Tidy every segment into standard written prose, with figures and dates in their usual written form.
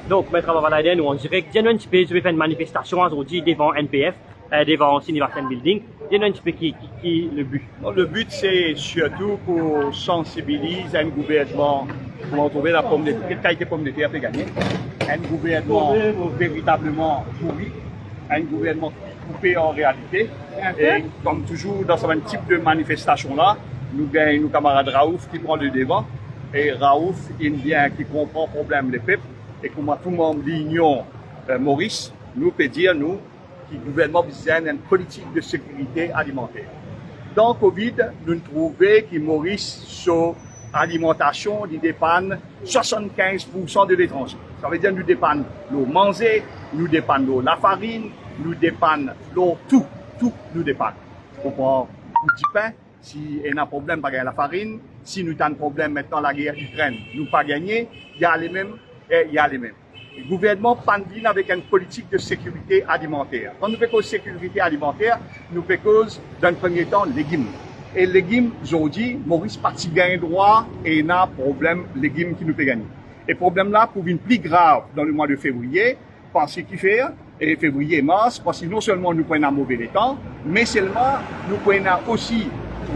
Donc, Maître Abavaladen, nous en direct, il y a un petit peu, je vais faire une manifestation aujourd'hui devant NPF, devant Sinivasen Building. Il y a un petit peu qui le but. Le but, c'est surtout pour sensibiliser un gouvernement, pour trouver la pomme de terre, quelle qualité de pomme de terre peut gagner. Un gouvernement véritablement pourri, un gouvernement coupé en réalité. Et comme toujours, dans ce même type de manifestation-là, nous gagnons nos camarades Raouf qui prend le devant. Et Raouf, il vient qui comprend le problème des peuples. Et comme tout le monde de l'Union Maurice, nous peut dire, nous, que le gouvernement besoin d'une politique de sécurité alimentaire. Dans le Covid, nous trouvons que Maurice, sur l'alimentation, il dépend 75% de l'étranger. Ça veut dire que nous dépendons de l'eau manger, nous dépendons de la farine, nous dépendons de l'eau, tout nous dépend. On prend du pain, si on a un problème, pas gagner la farine. Si nous avons un problème maintenant, la guerre Ukraine, nous pas gagner, il y a les mêmes et il y a les mêmes. Le gouvernement pandine avec une politique de sécurité alimentaire. Quand nous faisons sécurité alimentaire, nous faisons dans le premier temps légumes. Et légumes, aujourd'hui, Maurice parti gagne droit et il y a un problème légumes qui nous peut gagner. Et le problème là, pour une plus grave dans le mois de février, parce qu'il fait, et février et mars, parce que non seulement nous prenons un mauvais temps, mais seulement nous prenons aussi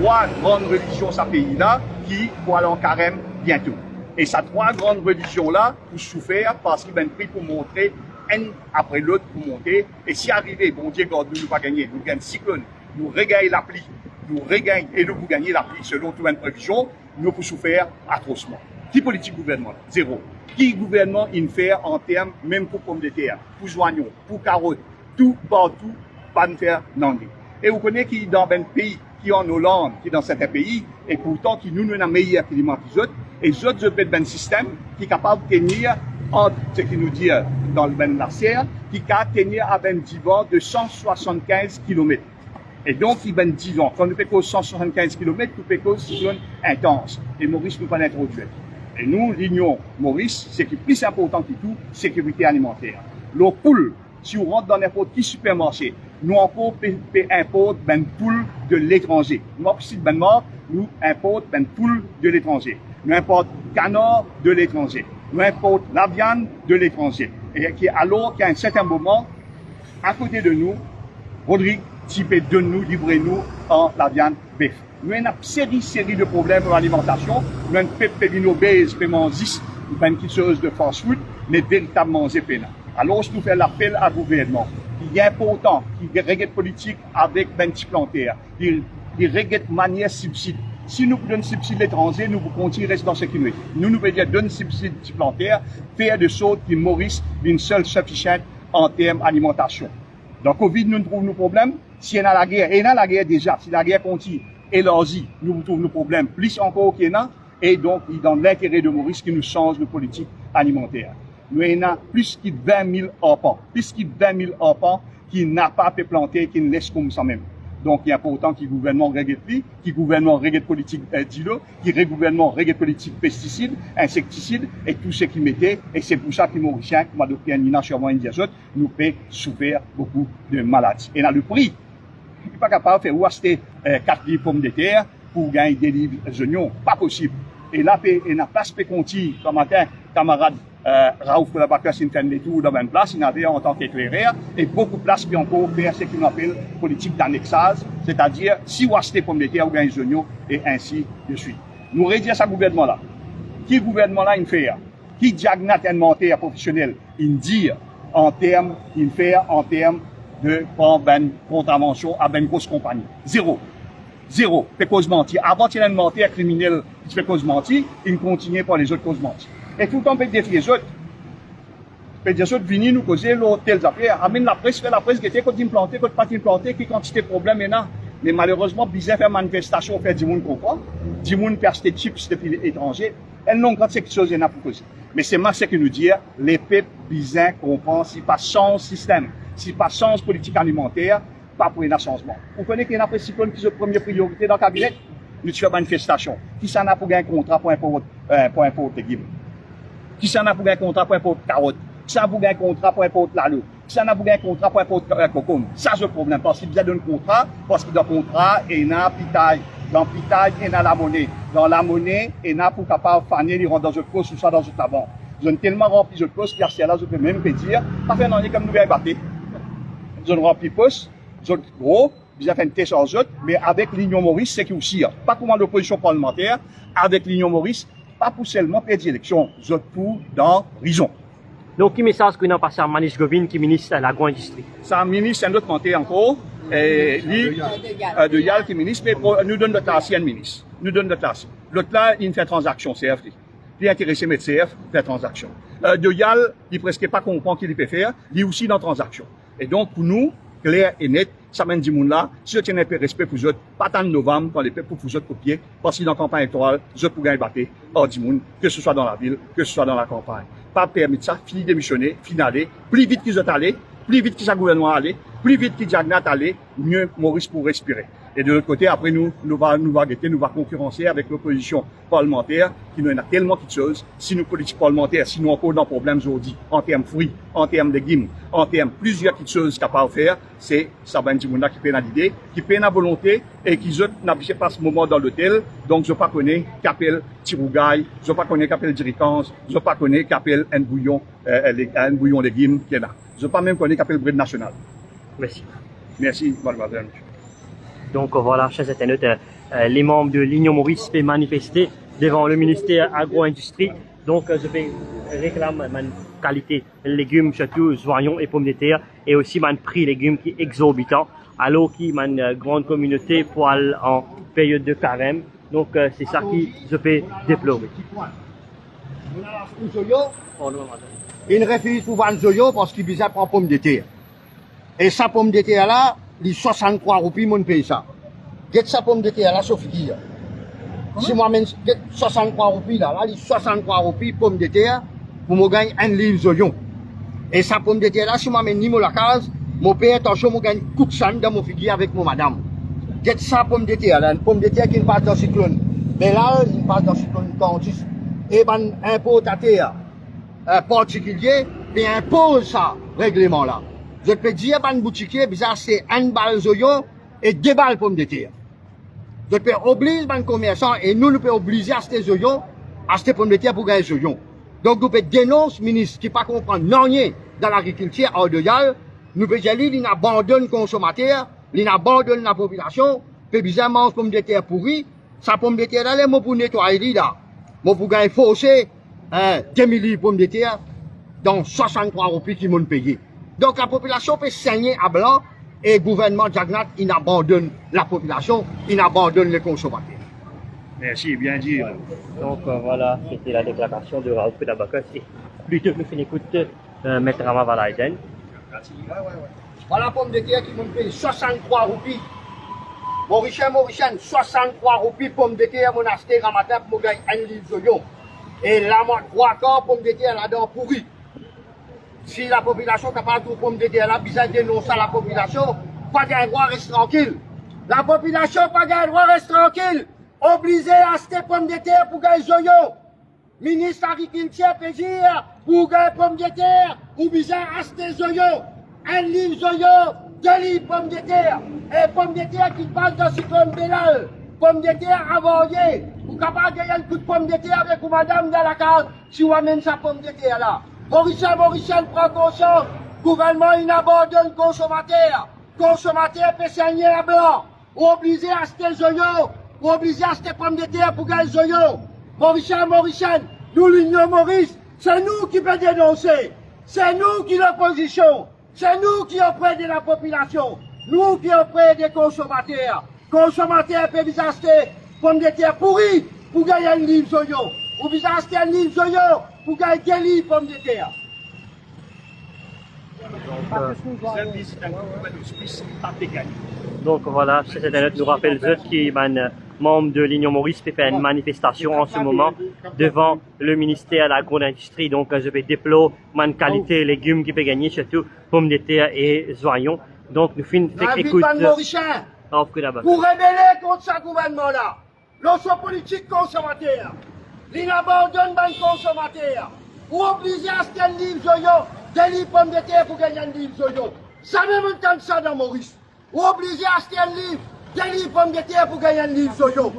3 grandes religions dans ce pays-là qui vont aller en carême bientôt. Et ces 3 grandes religions-là, pour souffrir parce qu'ils ont pris pour montrer, un après l'autre pour monter. Et si arrivé, bon Dieu, God, nous ne pas gagner, nous gagnons cyclone, nous regagnons la pluie, nous regagnons et nous gagnons la pluie selon toute une prévision, nous pouvons souffrir atrocement. Qui politique gouvernement? Zéro. Qui gouvernement il fait en termes, même pour pommes de terre, pour joignons, pour carottes, tout partout, pas de faire non. Et vous connaissez qui dans un pays, qui en Hollande, qui dans certains pays, et pourtant qui nous avons un meilleur climat que les autres, et les autres ont un système qui est capable de tenir, entre ce qui nous dit dans le ben de la serre, qui est capable de tenir à un divan de 175 km. Et donc, il y a 10 ans, quand nous faisons 175 km, nous faisons un cyclone intense. Et Maurice ne peut pas introduire. Et nous, l'Union Maurice, c'est que plus important que tout, sécurité alimentaire. L'eau poule, si on rentre dans n'importe quel supermarché, nous encore importons une poule de l'étranger. Nous nous importons une poule de l'étranger. Nous importons canard de l'étranger. Nous importons la viande de l'étranger. Et alors qu'à un certain moment, à côté de nous, Rodrigue, tu peux nous livrer nous en la viande bœuf. Nous avons une série de problèmes dans l'alimentation. Nous avons un peuple obèse, paiement 10, une petite chose de fast food, mais véritablement c'est pénal. Alors, je nous fais l'appel à gouvernement. Il est important qu'il regarde politique avec ben petit plantaire. Il regarde manière subside. Si nous donnons subside l'étranger, nous pouvons continuer rester dans ce qui nous est. Nous pouvons dire donner subside petit plantaire, faire de choses qui Maurice d'une seule suffisante en termes d'alimentation. Dans le Covid, nous trouvons nos problèmes. Si y a la guerre, et y a la guerre déjà, si la guerre continue, élargie, nous trouvons nos problèmes plus encore qu'il y en a. Et donc, il est dans l'intérêt de Maurice qui nous change de politique alimentaire. Nous avons plus de 20 000 enfants, qui n'a pas pu planter, qui ne laisse comme ça même. Donc, il est important que le gouvernement regarde plus, que le gouvernement regarde politique d'îlot, que le gouvernement regarde politique pesticides, insecticides, et tout ce qui mettait. Et c'est pour ça que les Mauriciens, comme a docteur Nina Sherman Indiazot, nous peut souffrir beaucoup de maladies. Et dans le prix, il n'est pas capable de faire acheter 4 livres pommes de terre pour gagner des livres oignons. Pas possible. Et là, il n'a pas de conti, comme matin, camarade Raouf pour la vacances, il fait des tours dans une place, il avait en tant qu'éclaireur, et beaucoup de places qui ont encore faire ce qu'on appelle politique d'annexage, c'est-à-dire si vous achetez pommes de terre, vous gagnez des oignons, et ainsi de suite. Nous réduisons ce gouvernement-là. Qui gouvernement-là il fait? Qui diagnostic alimentaire professionnel il dit en termes de prendre une contravention à une grosse compagnie? Zéro. C'est cause mentir. Avant qu'il y ait un mentir criminel qui fait cause mentir, il continue par les autres causes mentir. Et tout le temps, on peut défier les autres. On peut dire les autres, venir nous causer telles affaires. Amène la presse, fait la presse, qui était quand ils plantaient, quand pas ils plantaient, qui quantité de problèmes il y a. Mais malheureusement, bizarre faire manifestation, faire du monde comprend. Du monde peut acheter chips depuis l'étranger. Elles n'ont pas cette chose, il y en a pour causer. Mais c'est moi ce que nous dire, les peuples bizarres comprennent, si pas sans système, si pas sans politique alimentaire, pas pour un changement. Vous connaissez qu'il y a un cyclone qui est la première priorité dans le cabinet? Nous faisons manifestation. Qui s'en a pour un contrat pour importer légumes? Qui s'en a pour un contrat pour importer carottes? Qui s'en a pour un contrat pour importer l'aloe? Qui s'en a pour un contrat pour importer cocombe? Ça, c'est le problème. Parce qu'il y a un contrat, parce que dans le contrat, il y a un pitaille. Dans le pitaille, il y a la monnaie. Dans la monnaie, il y a pour capable de faner, il rentre dans une cause ou ça dans une avant. Ils ont tellement rempli de postes, qu'il y a là, je peux même pas dire, pas faire non, comme nous vais battre. Ils ont rempli postes, ils ont gros, ils ont fait une test aux autres, mais avec l'Union Maurice, c'est aussi, pas comme l'opposition parlementaire, avec l'Union Maurice, pas pour seulement perdre l'élection, ils ont pour dans raison. Donc, quel message que nous avons passé à Manish Govin, qui est ministre de l'agro-industrie? Ça, ministre, c'est notre montée encore, et lui, de Yal qui est ministre, mais nous donne notre ancienne ministre. Nous donne notre ancienne. L'autre là, il fait transaction, CFD. Il est intéressé mais CF, fait transaction. De Yal, il presque pas comprend qu'il peut faire, il est aussi dans transaction. Et donc, pour nous, clair et net, ça mène du monde là, si vous tenez un peu respect pour vous autres, pas tant de novembre, quand les peuples pour vous autres copier, parce que dans la campagne électorale, vous autres pour gagner battre, hors du monde, que ce soit dans la ville, que ce soit dans la campagne. Pas permettre ça, fini démissionner, fini aller, plus vite qu'ils ont allé, plus vite qu'ils ont gouvernement allé, plus vite qu'ils Jagnat allé, mieux Maurice pour respirer. Et de l'autre côté, après nous va concurrencer avec l'opposition parlementaire, qui nous a tellement de choses. Si nous, politiques parlementaires, si nous encore dans problème aujourd'hui, en termes fruits, en termes de légumes, en termes plusieurs petites choses capables de faire, c'est Sabin Dimouna qui peine à l'idée, qui peine à volonté, et qui n'habite pas ce moment dans l'hôtel. Donc, je ne pas connais qu'appelle Tirougaï, je ne pas connais qu'appelle Diricance, je ne pas connais qu'appelle un bouillon légumes qui est là. Je ne pas même connais qu'appelle Bread National. Merci. Merci, mademoiselle. Donc voilà, chers internautes, les membres de l'Union Maurice peuvent manifester devant le ministère agro-industrie. Donc je vais réclamer ma qualité légumes, surtout oignons et pommes de terre, et aussi mon prix légumes qui est exorbitant, alors qu'il y a une grande communauté pour aller en période de carême. Donc c'est ça qui je peux déplorer. Il refuse pour vendre Zoyo parce qu'il besoin prendre pomme de terre. Et sa pomme de terre là, il 63 roupies, mon pays ça. Get sa pomme de terre là, sauf qui. Si moi-même, 63 roupies là, il 63 roupies pomme de terre pour me gagner un livre Zoyo. Et sa pomme de terre là, si moi-même ni la case, mon père attention, je gagne coup de sang dans mon figuier avec mon madame. Get sa pomme de terre là, une pomme de terre qui ne passe dans le cyclone. Mais là, il passe dans le cyclone Cantis. Et ben, importateur particulier, puis impose ça, règlement là. Je peux dire, ben, boutiquier, bizarre, c'est un balle zoyo et 2 balles pommes de terre. Je peux obliger, ben, commerçant, et nous pouvons obliger à acheter zoyo, acheter pommes de terre pour gagner zoyo. Donc, nous pouvons dénoncer, ministre, qui ne comprend rien dans l'agriculture hors de Yal, nous pouvons dire, il abandonne le consommateur, il abandonne la population, puis bizarre, mange pommes de terre pourries, sa pomme de terre là, les mots pour nettoyer là. Moi, pour gagner faussé, 2 000 livres pommes de terre, dans 63 roupies qui m'ont payé. Donc la population peut saigner à blanc et le gouvernement Jagnat, il abandonne la population, il abandonne les consommateurs. Merci, bien dit. Donc voilà, c'était la déclaration de Raoul Pedabakos. Et plutôt que nous écouter Maître Rama Valaiden. Voilà pomme de terre qui m'ont payé 63 roupies. Mauricien, 63 roupies pomme de terre, mon acheté ramateur pour gagner un livre de yo. Et là, moi, 3 quarts pomme de terre là-dedans pourri. Si la population est capable de pomme de terre là, bizarre dénoncer la population, pas de droit reste tranquille. La population pas de droit reste tranquille. Obligé à acheter pomme de terre pour gagner zoyo. Ministre de l'Agriculture peut dire pour gagner pomme de terre, ou bizarre acheter zoyo. Un livre zoyo, 2 livres pommes de terre. Et pommes de terre qui passe dans le cyclone Bélal. Pommes de terre avariées. Vous êtes capable de gagner un coup de pomme de terre avec vous, madame, dans la case, si vous amènez sa pomme de terre là. Mauricien, prend conscience. Gouvernement, il abandonne le consommateur. Consommateur peut saigner à blanc. Ou obligé à acheter zoyo. Ou obligé à acheter pommes de terre pour gagner zoyo. Mauricien, nous, l'Union Maurice, c'est nous qui peut dénoncer. C'est nous qui l'opposition. C'est nous qui auprès de la population. Nous qui auprès des consommateurs. Consommateurs peuvent acheter pommes de terre pourries pour gagner un livre zoyo. Ou vous achetez un livre zoyo pour gagner 2 livres pommes de terre. Donc voilà, chers internautes, nous rappelle qui est membre de l'Union Maurice fait faire une manifestation en ce moment devant le ministère de l'agro-industrie. Donc je vais déplorer ma qualité légumes qui peut gagner, surtout pommes de terre et oignons. Donc nous finissons avec écoute. Pour rébeller contre ce gouvernement-là, l'osso politique consommateur, l'inabandonne le consommateur, ou obligé à acheter un livre zoyo, 2 livres pommes de terre pour gagner un livre zoyo. Ça même entend ça dans Maurice. Ou obligé à acheter un livre, 2 livres pommes de terre pour gagner un livre zoyo.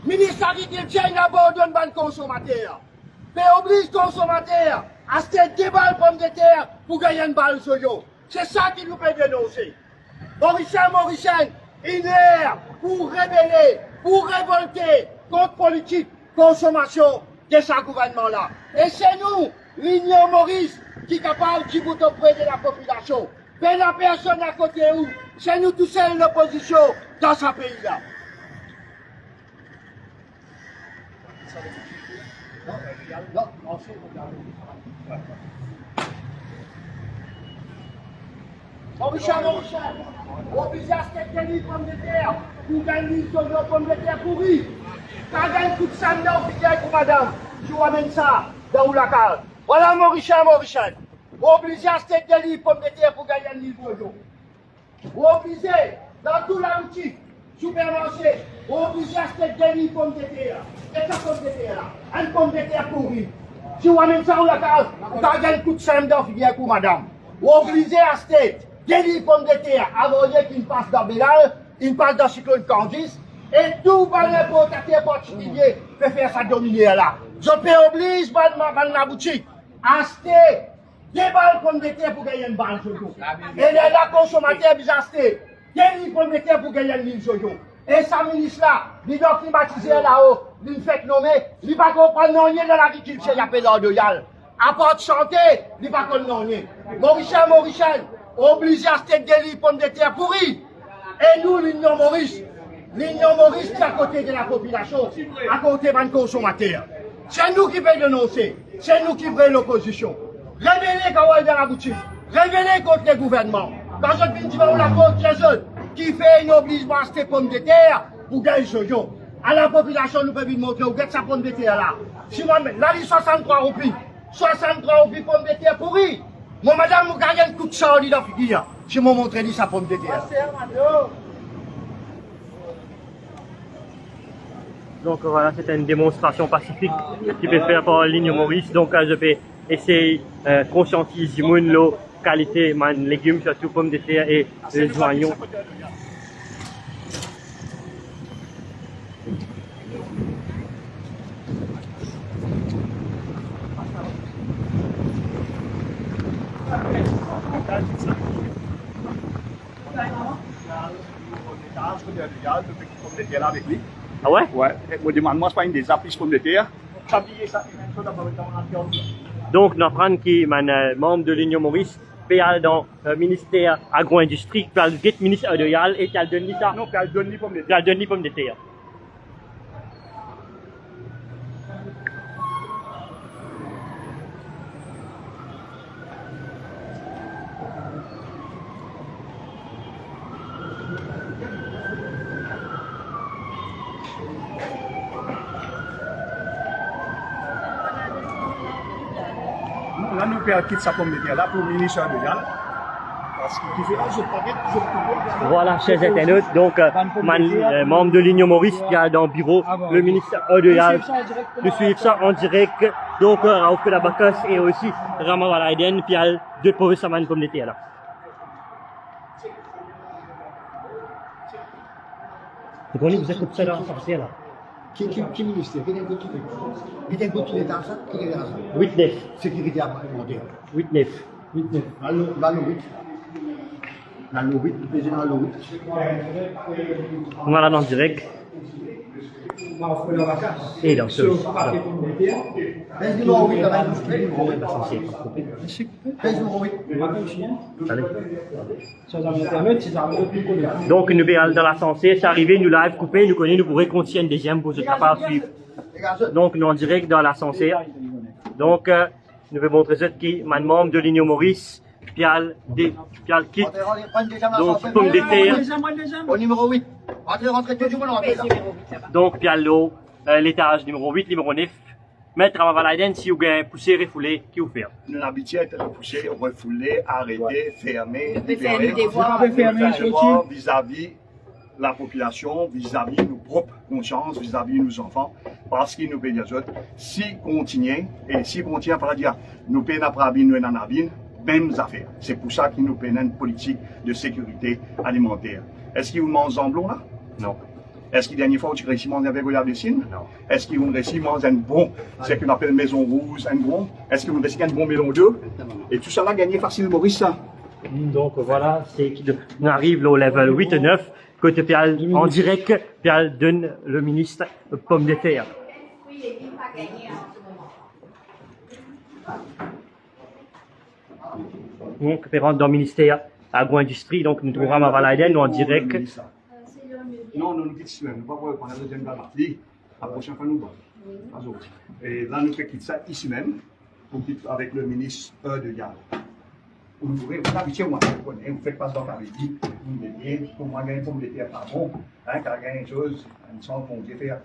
Ministre de l'Agriculture, il abandonne le consommateur. Mais oblige consommateur à acheter 2 balles pommes de terre pour gagner une balle sur yo. C'est ça qui nous peut dénoncer. Mauricien, une heure pour révéler, pour révolter contre politique, consommation de ce gouvernement-là. Et c'est nous, l'Union Maurice, qui est capable de vous auprès de la population. Mais la personne à côté où, c'est nous tous seuls l'opposition dans ce pays-là. Mauricien, obligé à acheter des pommes de terre pour gagner sur nos pommes de terre pourries. Quand il y a un coup de sang dans le figuier pour madame, je vous amène ça dans la case. Voilà Mauricien. Obligé à acheter des pommes de terre pour gagner un livre d'eau. Obligé, dans tout la boutique, supermarché, obligé à acheter des pommes de terre. Et cette pomme de terre là, une pomme de terre pourrie. Si vous amène ça dans la case, quand il y a un coup de sang dans le figuier pour madame, obligé à acheter des pommes de terre avant qu'il passe dans Bélal, il passe dans Cyclone Candice, et tout va l'importateur particulier peut faire sa dominer là. Je peux obliger ma boutique à acheter 2 balles pommes de terre pour gagner une balle sur vous. Et la consommateur a acheté 2 pommes de terre pour gagner une ligne sur vous. Et sa ministre là, il doit climatiser là-haut, il fait nommer, il ne va pas comprendre rien de l'agriculture, il appelle l'ordre. À part de santé, il ne va pas comprendre rien. Mauricien, obligé à acheter des pommes de terre pourries. Et nous, l'Union Maurice qui est à côté de la population, à côté des consommateurs. C'est nous qui pouvons dénoncer, c'est nous qui voulons l'opposition. Révélez quand on est dans la boutique, révélez contre le gouvernement. Quand je viens dire la faute des autres, qui fait une obligation à acheter pommes de terre pour gagner ce jour. À la population, nous pouvons montrer où est sa pomme de terre là. Si moi, là, il 63 roupies. 63 roupies pommes de terre pourries. Moi, madame, vous gagnez un coup de sang, il a figure. Je m'en montre sa pomme de terre. Donc voilà, c'était une démonstration pacifique qui peut faire par l'Union Maurice. Donc je vais essayer de conscientiser la qualité des légumes, surtout pommes de terre et les oignons. Avec lui. Ah ouais? Ouais, me demande-moi, c'est pas une des appuis pommes de terre. Donc, nous apprenons que membre de l'Union Maurice peut aller dans le ministère agro-industrie, peut aller au ministère de Yal et peut donner ça. Non, peut donner pommes de terre. Peut donner pommes de terre. Là, nous pouvons quitter sa pomme de terre là pour le ministère de Yal. Parce qu'il fait un paquet, Voilà, chers internautes, donc, membre de l'Union Maurice qui est dans le bureau, le ministère de Yal, de suivre ça en direct. Donc, Raouf Labakas et aussi Rama Walaiden, puis il y a 2 pauvres samans pommes de terre là. Vous connaissez, vous êtes comme ça dans la là. Qui ministère? Qui est un coup d'État ça? Qui est ça? 8-9. Sécurité alimentaire. 8-9. 8-9. Dans le 8. Dans le 8, le président dans le 8. Voilà dans le direct. Et dans ce. Voilà. Pèse numéro 8 dans l'industrie. Pèse numéro 8. Allez. Donc, nous allons dans l'ascenseur, c'est arrivé, nous live coupé, nous connaissons, nous pourrons continuer une deuxième pour ce capable de suivre. Donc, nous en direct dans l'ascenseur. Donc, nous allons montrer ce qui est membre de l'Union Maurice, Pial Kit. Donc, pomme de terre. Au numéro 8. Rentrez tout le monde en là. Donc, Pial l'eau, l'étage numéro 8, numéro 9. Maître Amavalaiden, si vous avez poussé, refoulé, qui vous fait? Nous l'habitude de pousser, refouler, arrêter, fermer, libérer. Vis-à-vis la population, vis-à-vis nos propres consciences, vis-à-vis nos enfants, parce qu'ils nous payent autres. Si continue, et si continue, par dire, nous payons après nous en abîme, mêmes affaires. C'est pour ça qu'ils nous payent une politique de sécurité alimentaire. Est-ce qu'ils vous mangent en blanc là? Non. Est-ce qu'il y a une fois où tu réussis à manger avec Goya de Sine? Non. Est-ce qu'il vous réussit à manger un bon, c'est qu'on appelle maison rouge, un bon? Est-ce que vous réussit à un bon mélange d'eux? Et tout ça là, gagné facile, Maurice, ça. Donc voilà, c'est on arrive là, au level 8 et 9, côté Pial en direct, Pial donne le ministre pomme de terre. Donc, on rentre dans le ministère agro-industrie, donc nous trouvons à Valaiden, nous en direct. Non, nous quittons, nous ne pouvons pas prendre la deuxième partie. La prochaine fois, nous allons. Et là, nous quittons ça ici même, avec le ministre de Galles. Vous pouvez vous habituer, moi, vous faites pas dans la vie, vous me dites, pour moi, gagner pomme de terre pas bon, car gagner une chose, une sorte qu'on peut faire,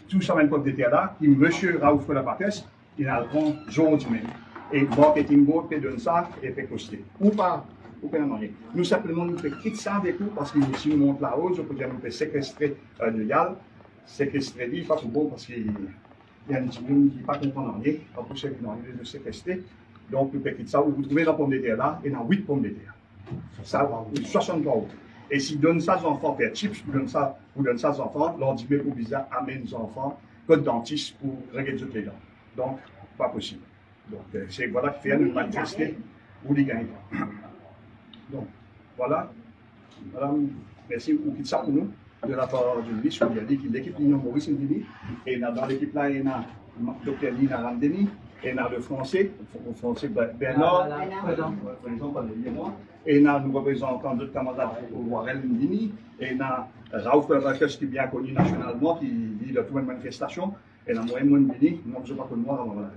tout ça, une pomme de terre là, qui monsieur Raouf la Patesse, il a le bon jour du même. Et marketing board peut donner ça et peut coster. Ou pas, ou pas non. Nous simplement nous faisons quitter ça avec vous parce que si nous montons la hausse, on peut dire nous faisons séquestrer le Yal, séquestrer lui, pas tout bon parce qu'il y a une team qui ne pas comprendre rien, en plus c'est qu'on a envie de séquestrer. Donc nous faisons quitter ça, vous trouvez la pomme de terre là, et dans 8 pommes de terre. Ça, 63 euros. Et si donne ça aux enfants, faire chips, vous donnez ça aux enfants, leur dit pour bizarre, amène les enfants, code dentiste pour régler toutes les dents. Donc, pas possible. Donc, c'est voilà qui fait nous manifester ou les gagner. Donc, voilà. Madame, merci beaucoup de ça pour nous, de la part du ministre. Il a dit qu'il l'équipe l'Union Maurice Ndini. Et dans l'équipe là, il y a Dr. Lina Ramdeni, et il y a le français Bernard, et il y a nous représentants d'autres camarades au Warel Ndini, et il y a Raouf Rakesh qui est bien connu nationalement, qui dit la toute manifestation, et il y a Mohamed Ndini, nous ne sommes pas connus avant la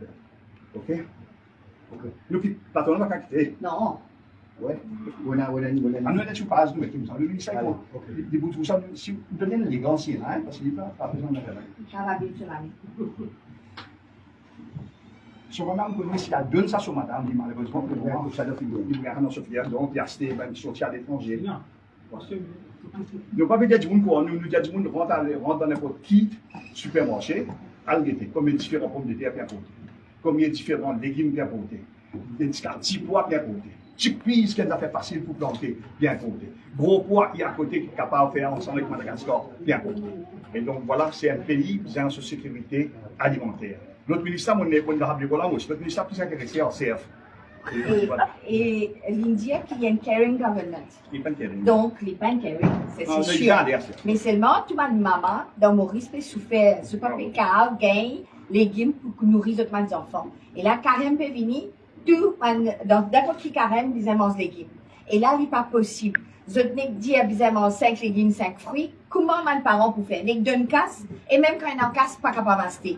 OK? Nous qui patron va quitter. Non. Ouais. On a des passe nous tout ça. Lui ça des bouts tout ça si vous donnez les gants là parce qu'il pas besoin de faire. Ça va bien, ça va bien. Sur madame connaît s'il a donné ça sur madame, il malheureusement pour moi ça doit finir. Il y a un Sofia donc il y a acheté même sorti à l'étranger. Non. Nous pas dire du monde pour nous dire du monde rentre dans n'importe qui supermarché, algueté comme différents pommes de terre bien portées. Combien de différents légumes bien portés, des petits pois bien portés, chickpeas qui a fait facile pour planter bien portés, gros pois qui est à côté qui est capable de faire ensemble avec Madagascar bien portés. Et donc voilà, c'est un pays qui a une sécurité alimentaire. Notre ministère, notre ministère plus intéressé en CF. Et l'India qui a une caring governance. Donc, les pas caring, c'est sûr. Mais seulement, tout le monde, maman, dans Maurice, peut souffrir, ce papier cave, gain, légumes pour nourrir les enfants. Et là, carême peut venir, tout, dans n'importe qui carême, des immenses légumes. Et là, il n'est pas possible. Je n'ai dit à 5 légumes, 5 fruits. Comment mes parents pour faire? Ils donnent casse, et même quand ils en casse, pas capable d'acheter.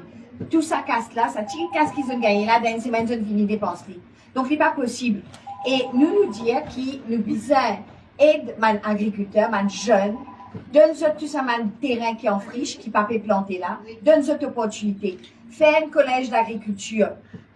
Tout ça casse là, ça tire casse qu'ils ont gagné là, dans une semaine, ils ont fini de dépenser. Donc, ce n'est pas possible. Et nous dire que nous besoin aide les agriculteurs, les jeunes, donne-nous tout ça, les terrain qui est en friche, qui ne peut pas planter là, donne-nous opportunité. Faire un collège d'agriculture,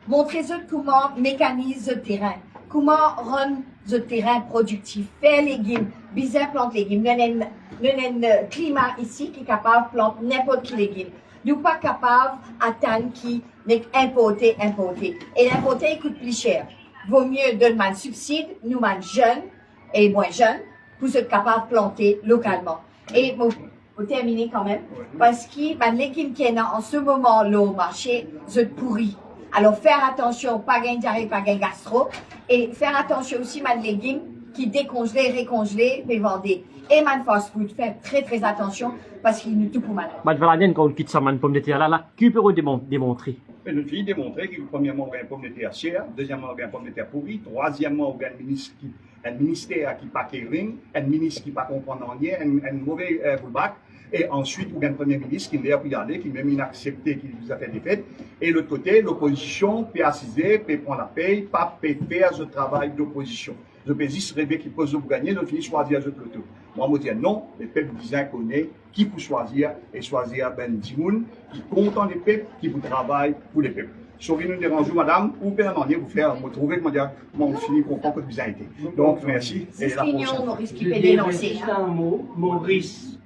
montrez-nous comment mécaniser le terrain, comment rendre le terrain productif, faire légumes, bien planter légumes. Nous avons un climat ici qui est capable de planter n'importe quel légume. Nous ne sommes pas capables d'attendre qui n'est importé. Et l'importé, il coûte plus cher. Vaut mieux donner un subside, nous, jeunes et moins jeunes, pour être capables de planter localement. Et pour terminer quand même, parce que les légumes qui sont en ce moment là au marché, sont pourris. Alors faire attention, pas gagner diarrhée, pas gagner gastro, et faire attention aussi aux légumes qui décongelés, récongelés, et vendés. Et man fast food, faire très attention parce qu'il nous tout pour malade. Mat Valaden, quand on quitte sa man pomme de terre là, qui peut démontrer? Une fille démontrer que premièrement, on a une pomme de terre chère, deuxièmement, on a une pomme de terre pourrie, troisièmement, on a un ministère qui pas caring, un ministre qui pas comprendre rien, un mauvais fullback, et ensuite, on a un premier ministre qui l'a regardé, qui même inaccepté, qui vous a fait des fêtes, et l'autre côté, l'opposition peut assiser, peut prendre la paye, pas peut faire ce travail d'opposition. Je peux juste rêver qu'il peut vous gagner, donc finit choisir le loto. Moi, je dis non, les peuples disent qu'on est qui pour choisir, et choisir Ben Dimoun, qui content les peuples, qui vous travaille pour les peuples. Sauvez nous dérange, madame, ou bien vous faire, vous trouver, comment dire, mon fini comprend que vous avez été. Donc, merci. C'est l'union Maurice qui peut dénoncer. Juste un mot, Maurice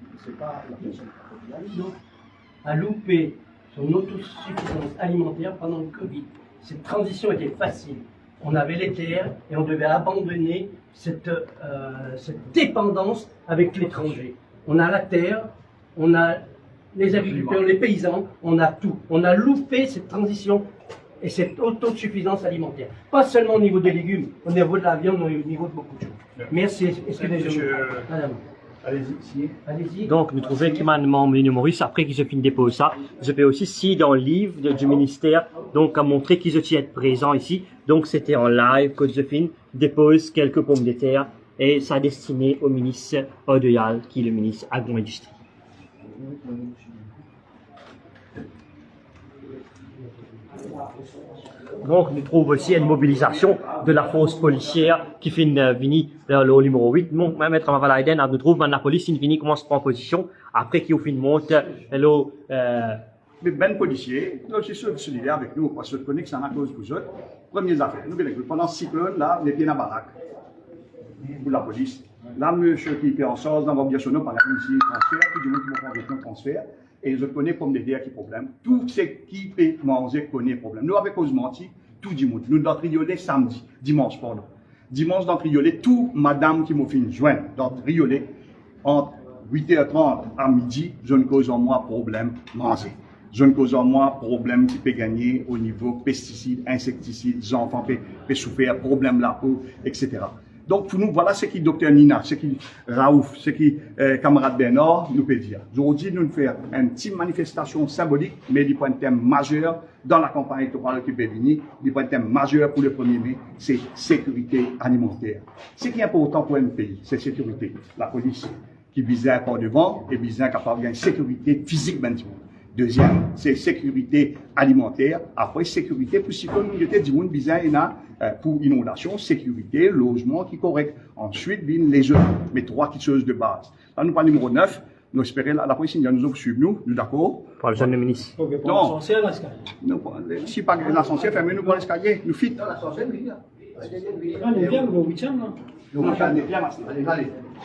a loupé son autosuffisance alimentaire pendant le Covid. Cette transition était facile. On avait les terres et on devait abandonner cette dépendance avec l'étranger. On a la terre, on a les agriculteurs, les paysans, on a tout. On a loupé cette transition et cette autosuffisance alimentaire. Pas seulement au niveau des légumes, au niveau de la viande, au niveau de beaucoup de choses. Merci. Excusez-moi. Madame. Allez-y. Donc, nous trouvons qu'il m'a membre de l'Union Maurice, après qu'ils ont fini de déposer ça, je peux aussi, si dans le livre du ministère, donc, à montrer qu'ils ont être présents ici. Donc, c'était en live que Josephine dépose quelques pommes de terre et ça destiné au ministre Odeal, qui est le ministre Agro-Industrie. Donc, nous trouvons aussi une mobilisation de la force policière qui fait venir au numéro 8. Mon maître Mavalaiden, nous trouvons la police qui finit commence à prendre position. Après qu'il fait une monte, Mais ben policiers, je suis solidaire avec nous parce que je connais que ça en a cause pour eux. Premières affaires, nous pendant ce cyclone, là, les pieds dans la baraque pour la police. Là, monsieur qui était en charge dans l'obligation par la police, transfert, tout le monde qui m'a fait transfert. Et je connais comme des terres qui problème. Tout ce qui peut manger connaît problème. Nous, avec cause menti, tout le monde. Nous, dans Triolet, samedi, dimanche, pardon. Dimanche, dans Triolet, tout madame qui m'a fait une joindre dans Triolet, entre 8h30 à midi, je ne cause en moi problème manger. Je ne cause en moi problème qui peut gagner au niveau pesticides, insecticides, les enfants peuvent souffrir, problème la peau, etc. Donc, pour nous, voilà ce qui docteur Nina, ce qui Raouf, ce qui camarade Bernard nous peut dire. Aujourd'hui, nous faisons une petite manifestation symbolique, mais il y a un thème majeur dans la campagne électorale qui peut venir. Il y a un thème majeur pour le 1er mai, c'est sécurité alimentaire. Ce qui est important pour un pays, c'est sécurité. La police qui vise par devant et vise capable de sécurité physique maintenant. Deuxième, c'est sécurité alimentaire. Après, sécurité pour si nous était du monde bizarre pour inondation, sécurité, logement qui est correct. Ensuite, viennent les autres, mais 3 choses de base. Là, nous parlons numéro 9. Nous espérons la police nous autres suivre nous d'accord? Pour le jeune ministre. Non. Si pas l'ascenseur fermé, nous prenons l'escalier, nous fit.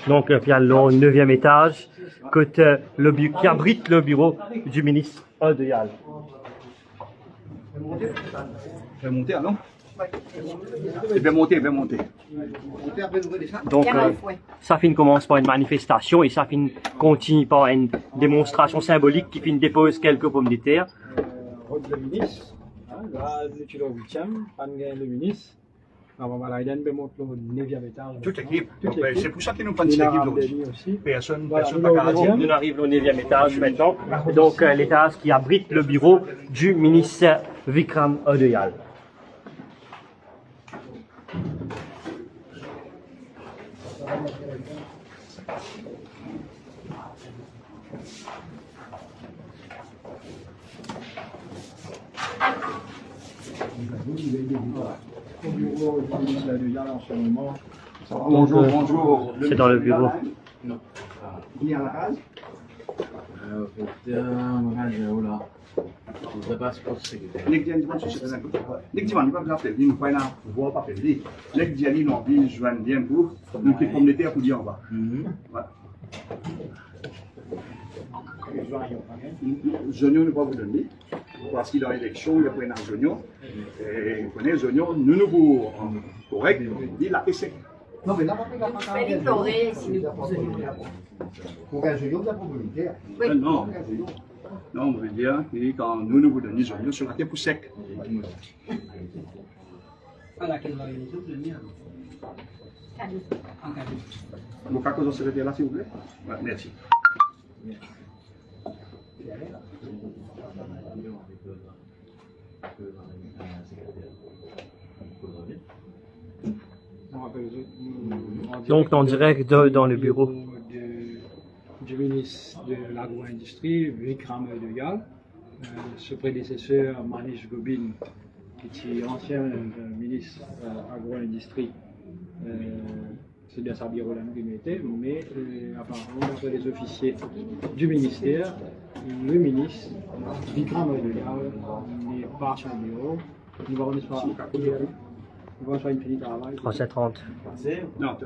Donc, il y a le 9e étage qui abrite le bureau du ministre Odeal. Il va monter, non? Il va monter. Donc, ça commence par une manifestation et ça continue par une démonstration symbolique qui dépose quelques pommes de terre. Le ministre, là, tu le 8e, le ministre. Mavalaiden monte le 9e étage. Toute l'équipe. C'est pour ça qu'ils nous prennent cette équipe aussi. Personne Nous arrivons au 9e étage maintenant. Donc, l'étage qui abrite le bureau du ministre Vikram Odeal. Au bureau du ministre Odeal en ce moment. Bonjour. C'est dans le bureau. Non. Il y a la case? Oignons, nous pas vous donner. Parce qu'il y a l'élection, il y a pris un oignon. Et vous connaissez les oignons, nous vous correct, il la paix sec. Non, mais là, on va Il fallait pleurer si nous oignons. pour un oignon, vous avez propriété. Non. Non, on veut dire que quand nous vous donnons les oignons, sur la terre pour sec. À laquelle va les autres venir? Vous pouvez causer ce secrétaire là, s'il vous plaît? Ouais, merci. Donc, en direct dans le bureau. Du ministre de l'Agro-Industrie, Vikram Odeal, ce prédécesseur Manish Gobin, qui est ancien ministre Agro-Industrie, c'est bien ça bureau là qui était, mais apparemment d'après les officiers du ministère, le ministre Vikram Odeal n'est pas à son bureau. Nous allons faire une petite travail. 3h30. Non,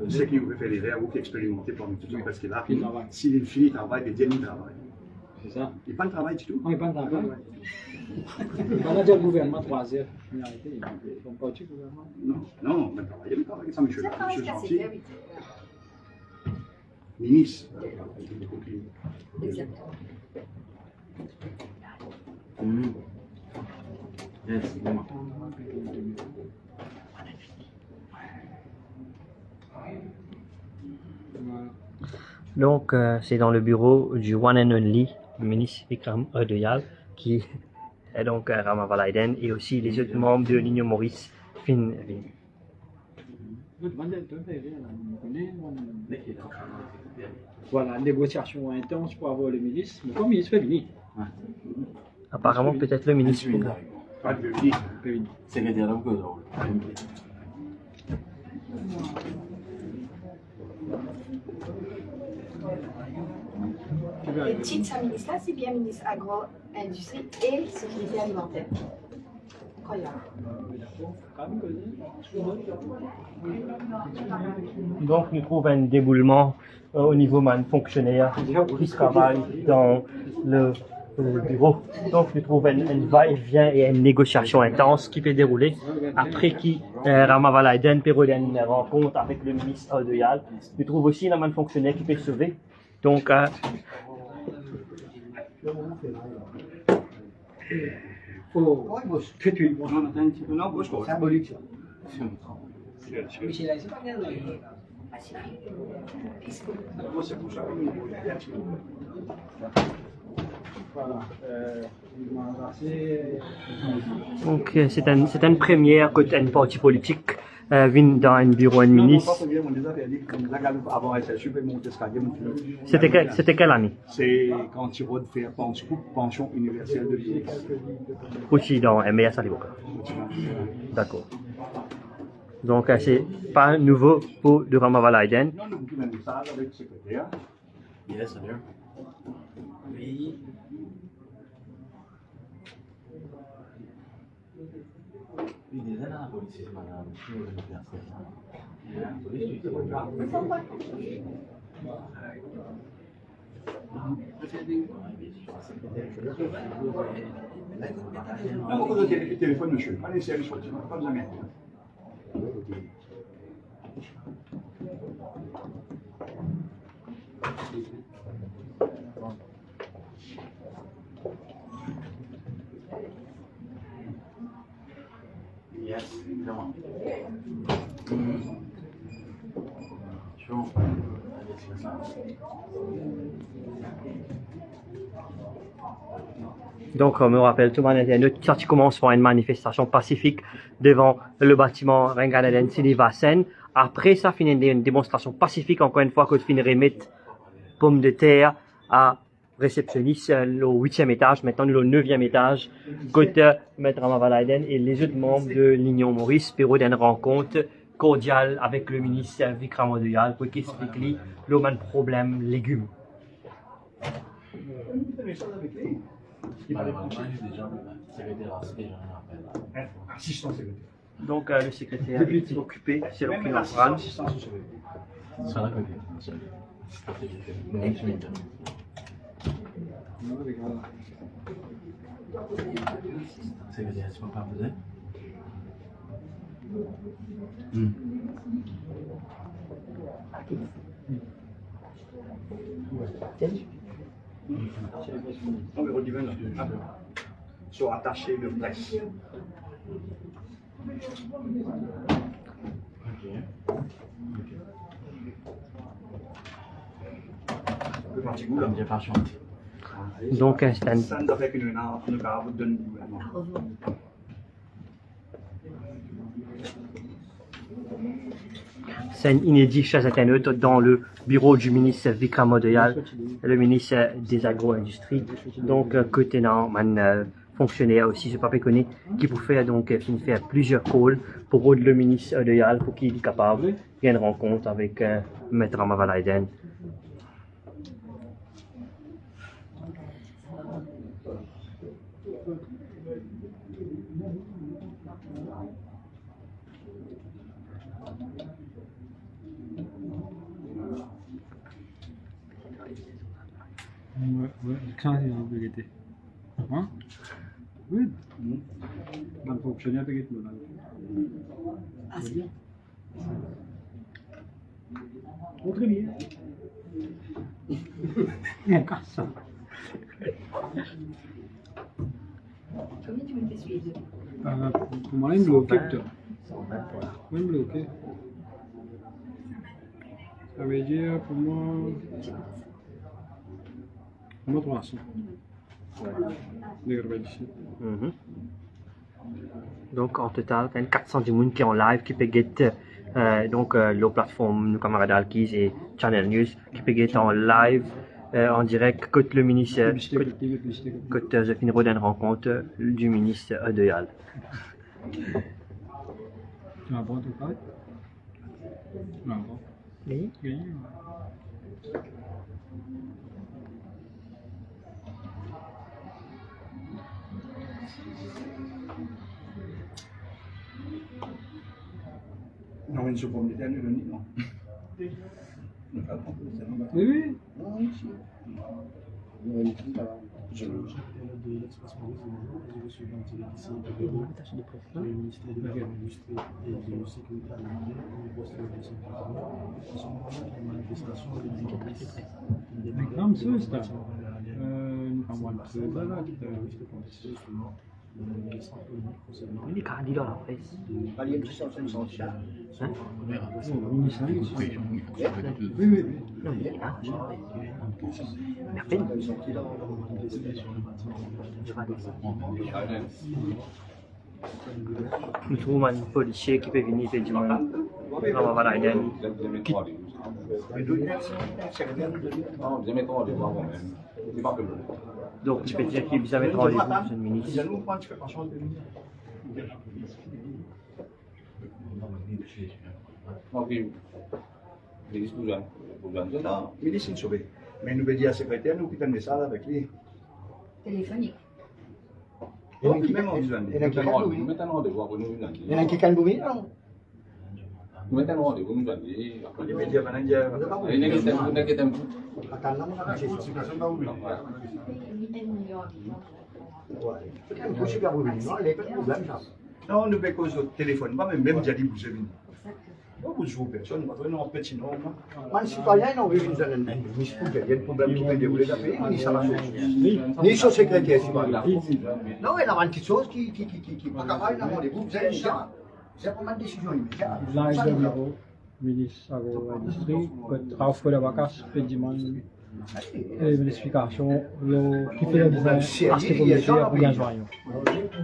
c'est qui vous fait les verres, vous qui expérimentez pour nous tout de suite, parce que là, s'il est fini, il travaille, il est travail. C'est ça. Il n'y a pas de travail du tout? Non, il n'y a pas de travail. On a déjà le gouvernement 3 heures. Ils n'ont pas du gouvernement? Non, mais travailler, ça, monsieur gentil. ministre. Exactement. Yes, Donc, c'est dans le bureau du One and Only, le ministre Vikram Dayal, qui est donc Rama Valaiden, et aussi les autres membres de l'Union Maurice Fin. Voilà, négociation intense pour avoir le ministre. Mais comme le ministre est venu, Apparemment, peut-être le ministre. Pas de venir. secrétaire donc Le titre de sa ministre-là, c'est bien ministre agro-industrie et sécurité alimentaire. Incroyable. Donc, nous trouvons un déboulement au niveau fonctionnaire qui travaille dans le bureau. Donc, nous trouvons un va-et-vient et une négociation intense qui peut dérouler après qui Rama Valaiden peut une rencontre avec le ministre Dayal. Nous trouvons aussi un fonctionnaire qui peut sauver. Donc, Symbolique, ça. voilà. donc c'est une première côté un parti politique vient dans un bureau de ministre. C'était quelle année? C'est quand il va faire pension universelle de vieillesse. Aussi dans MBS à l'époque. D'accord. Donc, c'est pas nouveau pour de Rama Valaiden. Non, nous avons un message avec le secrétaire. Yes, sir. Oui. Oui, déjà dans la police, madame, je vais faire ça. La police, tu sais, Non, vous avez le téléphone, monsieur. Allez, c'est pas besoin de mettre. Yes, évidemment. Chaud. Donc, on me rappelle tout le monde, quand tu commences par une manifestation pacifique devant le bâtiment Renganaden Silivasen, après ça finit une démonstration pacifique, encore une fois, que tu finis remettre pommes de terre à réceptionniste au 8e étage, maintenant nous au 9e étage, côté Maître Rama Valaiden et les autres membres de l'Union Maurice, pour une rencontre cordiale avec le ministre Vikram Dayal pour qu'il explique le problème légumes. Assistant secrétaire. Donc le secrétaire est occupé, c'est l'opinion France. Assistant secrétaire. Ça va côté. Secrétaire, tu peux pas poser? Numéro 10, sont attachés de presse. J'ai pas chanté. Donc c'est un Ça ne doit faire qu'une heure, on ne va vous donner du gouvernement. C'est inédit chez internautes dans le bureau du ministre Vikram Dayal, le ministre des agro-industries. Donc, côté non, fonctionnaire aussi, je ne sais pas connu, qui peut faire donc faire plusieurs calls pour le ministre Dayal pour qu'il est capable de faire une rencontre avec Maître Rama Valaiden. Ouais, quand il y a une vérité. Hein? Oui. Man fonctionner avec le mal. Ah, c'est bien. Très bien. Combien tu me fais sur les deux? Pour moi, il me bloqué, putain. Il me bloqué. Ça veut dire pour moi 300. Mhm. Donc en total, il y a 400 personnes qui sont en live, qui peuvent get la plateforme de camarades Alkis et Channel News, qui peuvent get en live, en direct, côté le ministre, côté je finirai d'une rencontre du ministre de Yal. Tu vas prendre tout ça? Non. Oui. Oui. Non, une pomme de terre, non. Oui. Comme ça, c'est Il est candidat à la presse. Hein? Oui. Non, il est là. Merveille. Nous trouvons un policier qui peut venir faire du monde. On va la gagner. Donc tu peux dire qu'il vous avait rendez-vous, monsieur le ministre. Non, ministre est sauvé. Mais nous veut dire à la secrétaire, nous quittons le message avec lui. Téléphonique. Même en disant. Il y en a qui calment vous, non? Les médias, non, nous ne cause au téléphone, pas même j'ai dit vous avez mis. Vous jouez personne, nous en petit nom. Les citoyens n'ont vu une zone, il y a un problème qui peut dérouler dans le pays, ni ça va changer. Ni son secrétaire, si voilà. Non, il y a une petite chose qui pas capable d'avoir des groupes, c'est vraiment une décision immédiate. Là, le bureau, ministre agro-industrie, Raouf Kodavakas, fait demande l'explication, qui fait la visite à cette communauté pour gagner.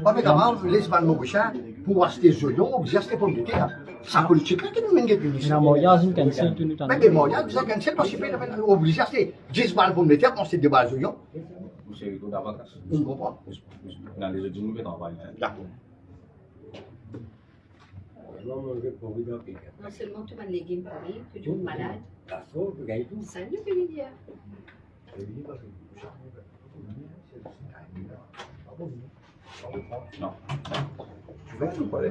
Pas mais comment les vannes Mauricia pour acheter des oignons ou acheter des pommes de terre. Ça politique là qui nous mène des Il y a moyen de cancel tout le temps. Mais des moyens, vous avez cancel parce qu'il est obligé d'acheter 10 balles pommes de terre quand c'est des balles d'oignons. On comprend. D'accord. Non seulement tu as des légumes pourris, que tu es malade. Ça ne peut pas dire. Non.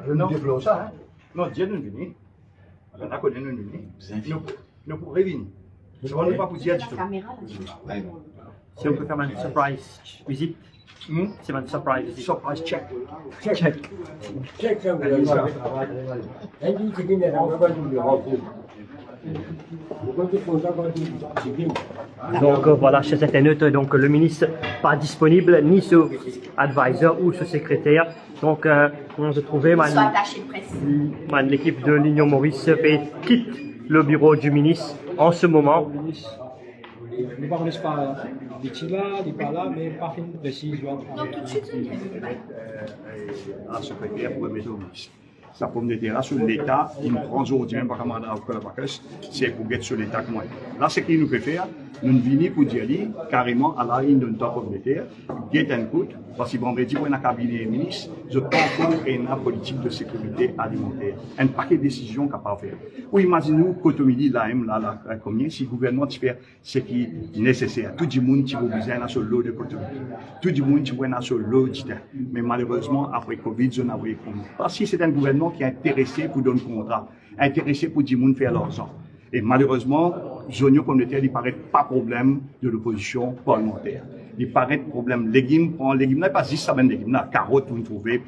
Je ne développe ça, hein. Non, Dieu nous unit. On a connu nous unit. Nous pourrons revenir. Ce n'est pas pour dire du tout. Si on peut faire une surprise visite, c'est une surprise visite. Surprise check. Donc voilà, chers internautes, donc le ministre pas disponible ni ce advisor ou ce secrétaire. Donc on se trouvait l'équipe de l'Union Maurice quitte le bureau du ministre en ce moment. Nous ne parlons pas d'ici là, il pas là, mais pas une décision. Non, tout de suite, c'est bien. À secrétaire pour remettre au ministre. La pomme de terre sur l'État, il prend aujourd'hui même pas camarade à la vacances, c'est pour être sur l'État que moi. Là, ce qu'il nous fait faire, nous venons pour dire carrément à la ligne de notre pomme de terre, get un coup, parce qu'il va dire qu'on a un cabinet ministre, je prends compte une politique de sécurité alimentaire, un paquet de décisions capable de faire. Ou imaginez-nous qu'au midi, là, combien, si le gouvernement fait ce qui est nécessaire, tout le monde qui va besoin sur l'eau de côté, tout le monde qui va sur l'eau de mais malheureusement, après Covid, je n'ai pas compris. Parce que c'est un gouvernement qui est intéressé pour donner contrat, intéressé pour dire monde faire l'argent. Et malheureusement, l'oignon communautaire, il paraît pas problème de l'opposition parlementaire. Il paraît problème légumes, légumes, pas juste ça, légumes, là, carottes, on trouve les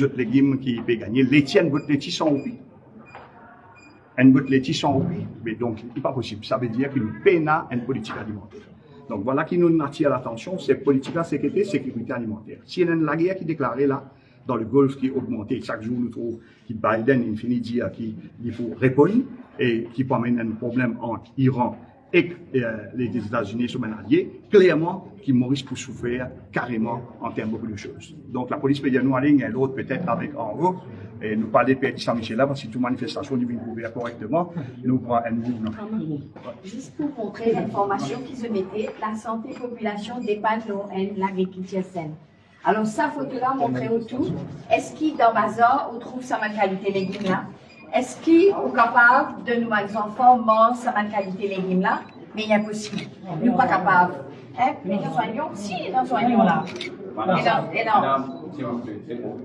autres légumes qui peuvent gagner. Les tiennes, votre laitier sont au prix. un bout de lait 100 roupies, mais donc c'est pas possible. Ça veut dire qu'une peine à une politique alimentaire. Donc voilà qui nous attire l'attention, c'est politique de sécurité alimentaire. Si il y a la guerre qui est déclarée là, dans le Golfe qui est augmenté, chaque jour nous trouvons que Biden il finit de dire qu'il faut répondre et qui promène un problème entre Iran et les États-Unis sont alliés, clairement, qui Maurice pour souffrir carrément en termes de beaucoup de choses. Donc la police peut dire nous en ligne et l'autre peut-être avec en haut, et nous parler de Pierre Saint-Michel là, parce que si toute manifestation devient couverte correctement, nous prend un mouvement. Juste pour montrer l'information qui se mettait, la santé population dépasse l'agriculture saine. Alors ça, photo-là, montrer autour. Est-ce qu'il dans Bazar, on trouve sa qualité légumes là? Est-ce qu'il est capable de nous, les enfants, manger sa qualité légumes là? Mais il est impossible. Nous pas capable. Hein? Mais nous soignons, si, nous soignons là. Et là,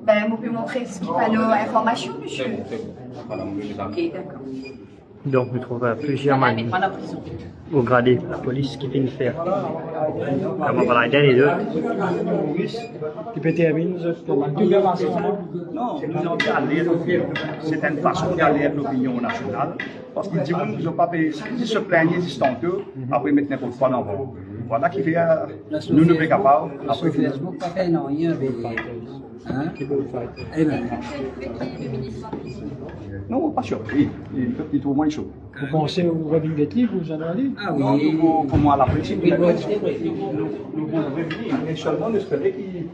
ben, vous pouvez montrer ce qu'il y a l'information, monsieur? Ok, d'accord. Donc, nous trouvons plusieurs manies au gradé la police qui finit faire. Comment voilà, les deux. Qui peut terminer Non, c'est une façon d'aller l'opinion nationale. Parce qu'ils disent qu'ils n'ont pas payé, ils se plaignent existants qu'eux, après mettre n'importe quoi dans le vent. Voilà qui fait, nous ne sommes pas capables. Sur Facebook, pas fait non, rien, mais. Hein? Eh bien. Non, pas surpris. Il trouve moins chaud. Vous pensez au revendicatif, vous en avez dit? Ah Non, oui. nous, comment à la police, nous pouvons revenir, mais seulement espérer qu'il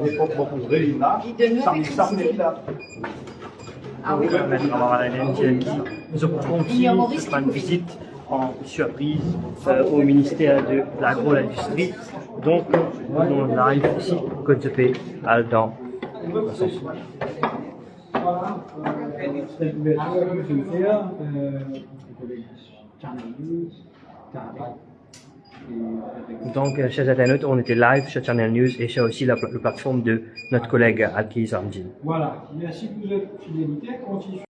n'est pas beaucoup de réunions là. Ça me dit là. Ah oui. On va voir la qui nous occupons aussi de faire une visite en surprise au ministère de l'Agro-Industrie. Donc, on live ici, comme je fais dans le sens. Donc, chers internautes, on était live sur Channel News et c'est aussi la plateforme de notre collègue Alkiz Amdine. Voilà, merci pour votre fidélité. Continuez.